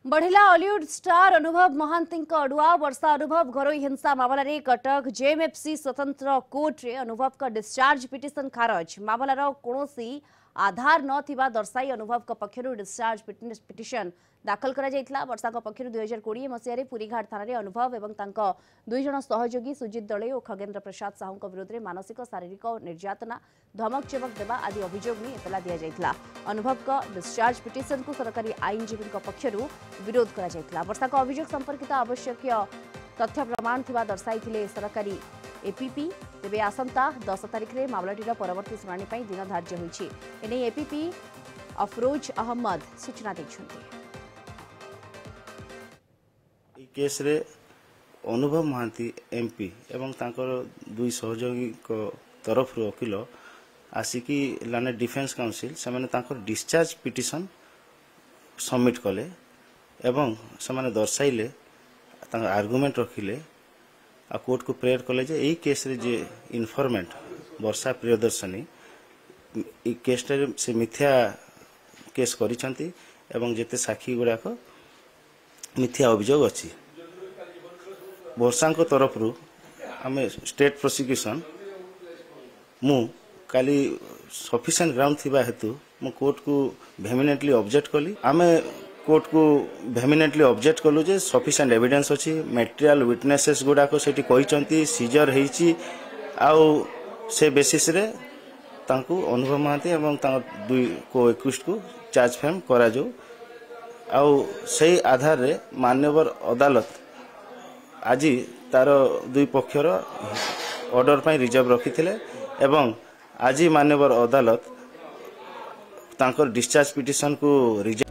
बढ़िला Hollywood star अनुभव महांती अड़ुआ वर्षा अनुभव घरोई हिंसा मामलें कटक जेएमएफसी स्वतंत्र कोर्ट रे अनुभव का डिस्चार्ज पिटिशन खारज मामलार कौन आधार न दर्शाई अनुभव पक्षर डिस्चार्ज पिटिशन दाखल करा वर्षा पक्षर 2020 मसीह पुरीघाट थाना अनुभव और दुई जन सहयोगी सुजित दले और खगेन्द्र प्रसाद साहू विरोध में मानसिक शारीरिक निर्यातना धमक चमक देवा आदि अभियोग में एतला दिया अनुभव का डिस्चार्ज पिटिशन को सरकारी आईनजीवी पक्षर विरोध करा वर्षा अभियोग संपर्कित आवश्यक तथ्य प्रमाण थिबा दर्शाई सरकारी एपीपी तेबे आसंता 10 तारिख रे मामलाटीर परवर्ती शुणाणी पई दिन धार्य होईछि एने एपीपी अफरोज अहमद सूचना दैछन्ते। ई केस रे अनुभव महांती एमपी एवं तांकर दुई सहयोगी को तरफ वकील आसिकी लाने डिफेन्स काउंसिल से माने तांकर डिस्चार्ज पिटिशन सबमिट कले एवं से माने दर्शाइले तांकर आर्गुमेंट रखिले आ कोर्ट को प्रेयर कले जे एई केस रे जे इन्फॉर्मेंट वर्षा प्रियदर्शनी ई केस से मिथ्या केस करिसंती एवं जेते साक्षी गुड़ाक मिथ्या अभियोग अछि वर्षा को तरफ रु आमे स्टेट प्रोसिक्यूशन मु काली सफिशिएंट ग्राउंड थिबा हेतु मु कोर्ट को वेमिनेटली ऑब्जेक्ट कली आमे कोर्ट को वेमिनेटली ऑब्जेक्ट कलु जे सफिशिएंट एविडेंस अछि मटेरियल विटनेसेस गुडा को सेठी कहिचंती सीजर हेची आउ से बेसिस रे तांको अनुभव महांती एवं तांको दुई को एक्यूज्ड को चार्ज फ्रेम करा जो आउ सेही आधार रे मान्यवर अदालत आज तार दुई पक्षर ऑर्डर पई रिजर्व रखिथिले एवं आज मान्यवर अदालत तांकर डिस्चार्ज पिटिशन को रिजर्व